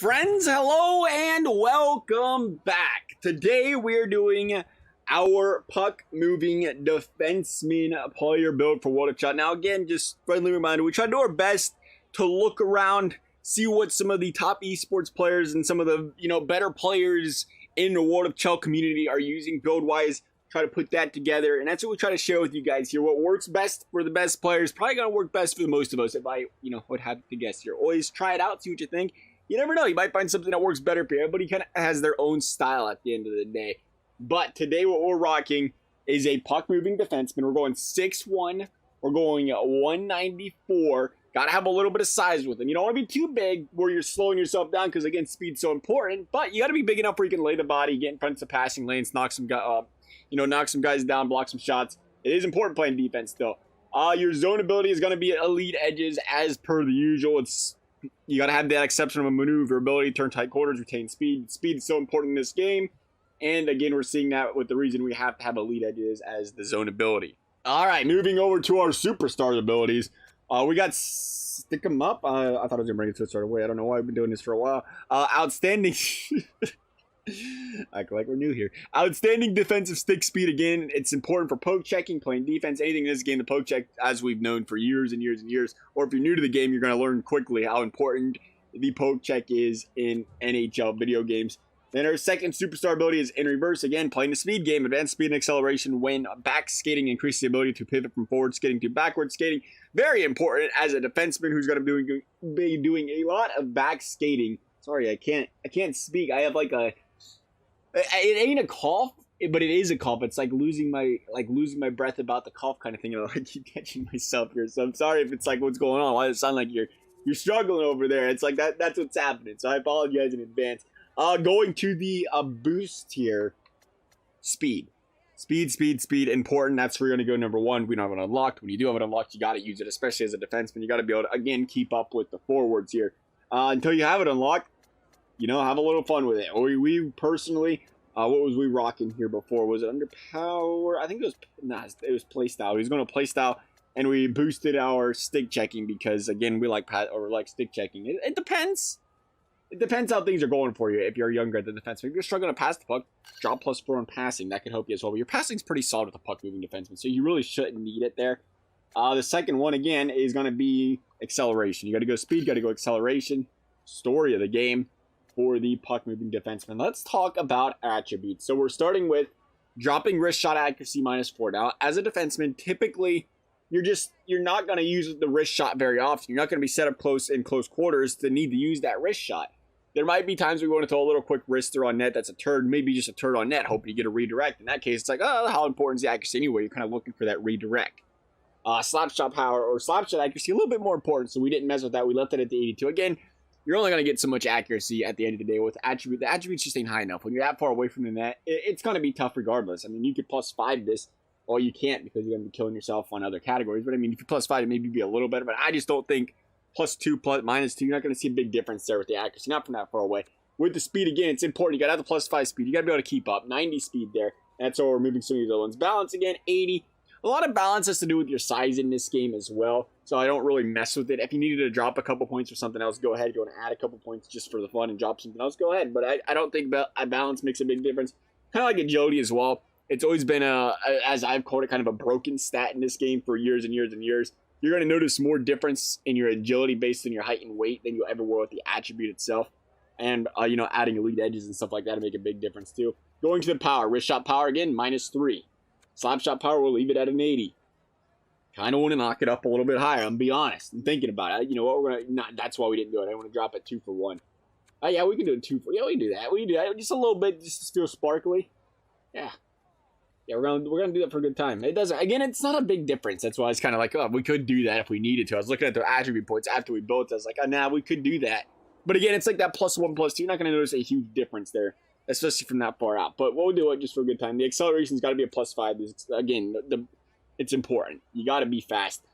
Friends, hello and welcome back. Today we're doing our puck moving defenseman player build for World of Chel. Now again, just friendly reminder, we try to do our best to look around, see what some of the top esports players and some of the better players in the World of Chel community are using build wise. Try to put that together, and that's what we try to share with you guys here. What works best for the best players probably gonna work best for the most of us, if I would have to guess here. Always try it out, see what you think. You never know, you might find something that works better for you. Everybody kind of has their own style at the end of the day. But today what we're rocking is a puck moving defenseman. We're going 6'1", we're going 194. Gotta have a little bit of size with him. You don't want to be too big where you're slowing yourself down, because again, speed's so important. But you gotta be big enough where you can lay the body, get in front of the passing lanes, knock some guys down, block some shots. It is important playing defense though. Your zone ability is gonna be elite edges as per the usual. You got to have that exceptional maneuverability, turn tight corners, retain speed. Speed is so important in this game. And again, we're seeing that with the reason we have to have elite edges as the zone ability. All right, moving over to our superstar abilities. We got stick 'em up. I thought I was going to bring it to a sort of way. I don't know why I've been doing this for a while. Outstanding. Act like we're new here. Outstanding defensive stick speed. Again, it's important for poke checking, playing defense, anything in this game. The poke check, as we've known for years and years and years, or if you're new to the game, you're going to learn quickly how important the poke check is in NHL video games. Then our second superstar ability is in reverse. Again, playing the speed game, advanced speed and acceleration when back skating increases the ability to pivot from forward skating to backward skating. Very important as a defenseman who's going to be doing a lot of back skating. Sorry, I can't speak. I have like a... It ain't a cough, but it is a cough. It's like losing my breath about the cough kind of thing. I keep catching myself here, so I'm sorry if it's like what's going on. Why does it sound like you're struggling over there? It's like that's what's happening. So I apologize in advance. Going to the boost here, speed, important. That's where you're gonna go. Number one, we don't have it unlocked. When you do have it unlocked, you got to use it, especially as a defenseman. You got to be able to again keep up with the forwards here until you have it unlocked. Have a little fun with it. We personally, what was we rocking here before? Was it under power? I think it was play style. He was going to play style, and we boosted our stick checking because, again, we like stick checking. It depends. It depends how things are going for you if you're younger at the defenseman. If you're struggling to pass the puck, drop +4 on passing. That can help you as well. But your passing's pretty solid with the puck moving defenseman, so you really shouldn't need it there. The second one, again, is going to be acceleration. You got to go speed, got to go acceleration. Story of the game for the puck moving defenseman. Let's talk about attributes. So we're starting with dropping wrist shot accuracy -4. Now, as a defenseman, typically you're not going to use the wrist shot very often. You're not going to be set up in close quarters to need to use that wrist shot. There might be times we want to throw a little quick wrister on net. That's a turd, maybe just a turd on net, hoping you get a redirect. In that case, it's like, oh, how important is the accuracy anyway? You're kind of looking for that redirect. Slap shot power or slap shot accuracy, a little bit more important, so we didn't mess with that. We left it at the 82. Again, you're only going to get so much accuracy at the end of the day with attribute. The attributes just ain't high enough. When you're that far away from the net, it's going to be tough regardless. I mean, you could +5 this, or you can't because you're going to be killing yourself on other categories. But I mean, if you +5, it maybe be a little better. But I just don't think +2, -2, you're not going to see a big difference there with the accuracy, not from that far away. With the speed, again, it's important. You got to have the +5 speed. You got to be able to keep up. 90 speed there. That's why we're moving some of these other ones. Balance, again, 80. A lot of balance has to do with your size in this game as well, so I don't really mess with it. If you needed to drop a couple points or something else, go ahead. If you want to add a couple points just for the fun and drop something else, go ahead. But I don't think balance makes a big difference. Kind of like agility as well. It's always been, as I've called it, kind of a broken stat in this game for years and years and years. You're going to notice more difference in your agility based on your height and weight than you ever will with the attribute itself. And, adding elite edges and stuff like that to make a big difference too. Going to the power. Wrist shot power, again, -3. Slap shot power, we'll leave it at an 80. Kind of want to knock it up a little bit higher. I'm be honest. I'm thinking about it. You know what? We're gonna. That's why we didn't do it. I want to drop it 2 for 1. Yeah, we can do it 2 for. Yeah, we can do that. We can do that just a little bit, just to feel sparkly. Yeah. We're gonna do that for a good time. It doesn't. Again, it's not a big difference. That's why it's kind of like, oh, we could do that if we needed to. I was looking at the attribute points after we built. I was like, oh, nah, we could do that. But again, it's like that +1, +2. You're not gonna notice a huge difference there, especially from that far out. But we'll do it just for a good time. The acceleration's got to be a +5. Again, it's important. You got to be fast.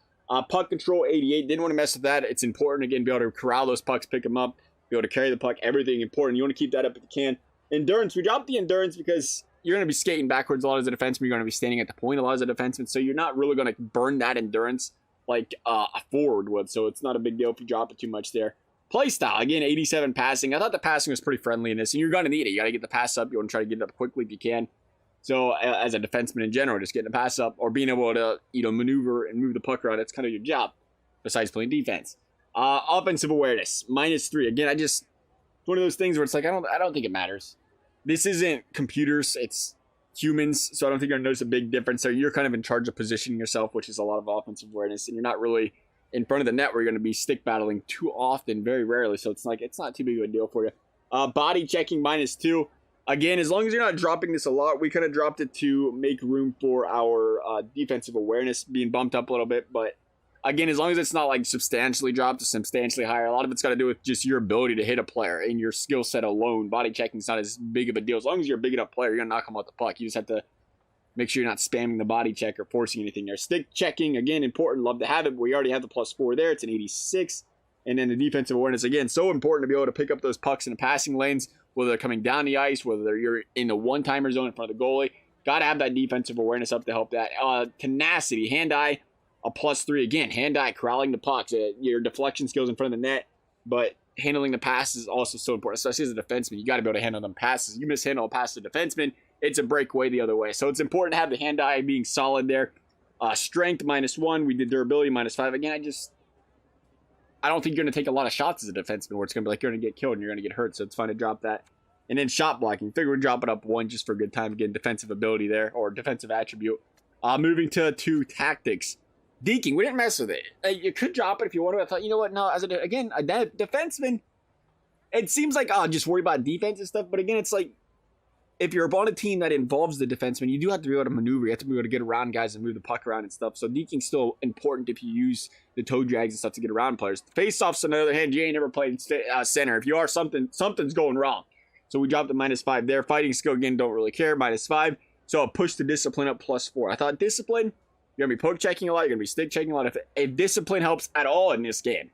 Puck control, 88. Didn't want to mess with that. It's important, again, be able to corral those pucks, pick them up, be able to carry the puck, everything important. You want to keep that up if you can. Endurance, we dropped the endurance because you're going to be skating backwards a lot as a defenseman. You're going to be standing at the point a lot as a defenseman, so you're not really going to burn that endurance like a forward would. So it's not a big deal if you drop it too much there. Play style, again, 87 passing. I thought the passing was pretty friendly in this, and you're going to need it. You got to get the pass up. You want to try to get it up quickly if you can. So as a defenseman in general, just getting a pass up or being able to, maneuver and move the puck around, that's kind of your job besides playing defense. Offensive awareness, -3. Again, it's one of those things where it's like, I don't think it matters. This isn't computers, it's humans, so I don't think you're going to notice a big difference there. You're kind of in charge of positioning yourself, which is a lot of offensive awareness, and you're not really in front of the net where you're going to be stick battling too often, very rarely, so it's not too big of a deal for you. Body checking, -2. Again, as long as you're not dropping this a lot, we kind of dropped it to make room for our defensive awareness being bumped up a little bit, but again, as long as it's not like substantially dropped to substantially higher, a lot of it's got to do with just your ability to hit a player and your skill set alone. Body checking is not as big of a deal. As long as you're a big enough player, you're going to knock them out the puck. You just have to make sure you're not spamming the body check or forcing anything there. Stick checking, again, important. Love to have it, but we already have the +4 there. It's an 86. And then the defensive awareness, again, so important to be able to pick up those pucks in the passing lanes, whether they're coming down the ice, whether you're in the one-timer zone in front of the goalie. Got to have that defensive awareness up to help that. Tenacity, hand-eye, a +3. Again, hand-eye, corralling the pucks, your deflection skills in front of the net, but handling the passes is also so important, especially as a defenseman. You got to be able to handle them passes. You mishandle a pass to a defenseman, it's a breakaway the other way. So it's important to have the hand-eye being solid there. Strength, -1. We did durability, -5. Again, I don't think you're going to take a lot of shots as a defenseman where it's going to be like you're going to get killed and you're going to get hurt, so it's fine to drop that. And then shot blocking. Figure we'd drop it up 1 just for a good time. Again, defensive ability there, or defensive attribute. Moving to 2, tactics. Deking, we didn't mess with it. You could drop it if you wanted. I thought, you know what, no, as a defenseman, it seems like, just worry about defense and stuff, but again, it's like, if you're on a team that involves the defenseman, you do have to be able to maneuver. You have to be able to get around guys and move the puck around and stuff. So deking's still important if you use the toe drags and stuff to get around players. Face-offs, on the other hand, you ain't never played center. If you are, something's going wrong. So we dropped the -5 there. Fighting skill, again, don't really care, -5. So I'll push the discipline up +4. I thought discipline, you're going to be poke checking a lot. You're going to be stick checking a lot. If discipline helps at all in this game,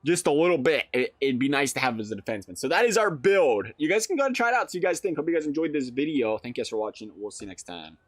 just a little bit, it'd be nice to have as a defenseman. So that is our build. You guys can go and try it out. See what you guys think. Hope you guys enjoyed this video. Thank you guys for watching. We'll see you next time.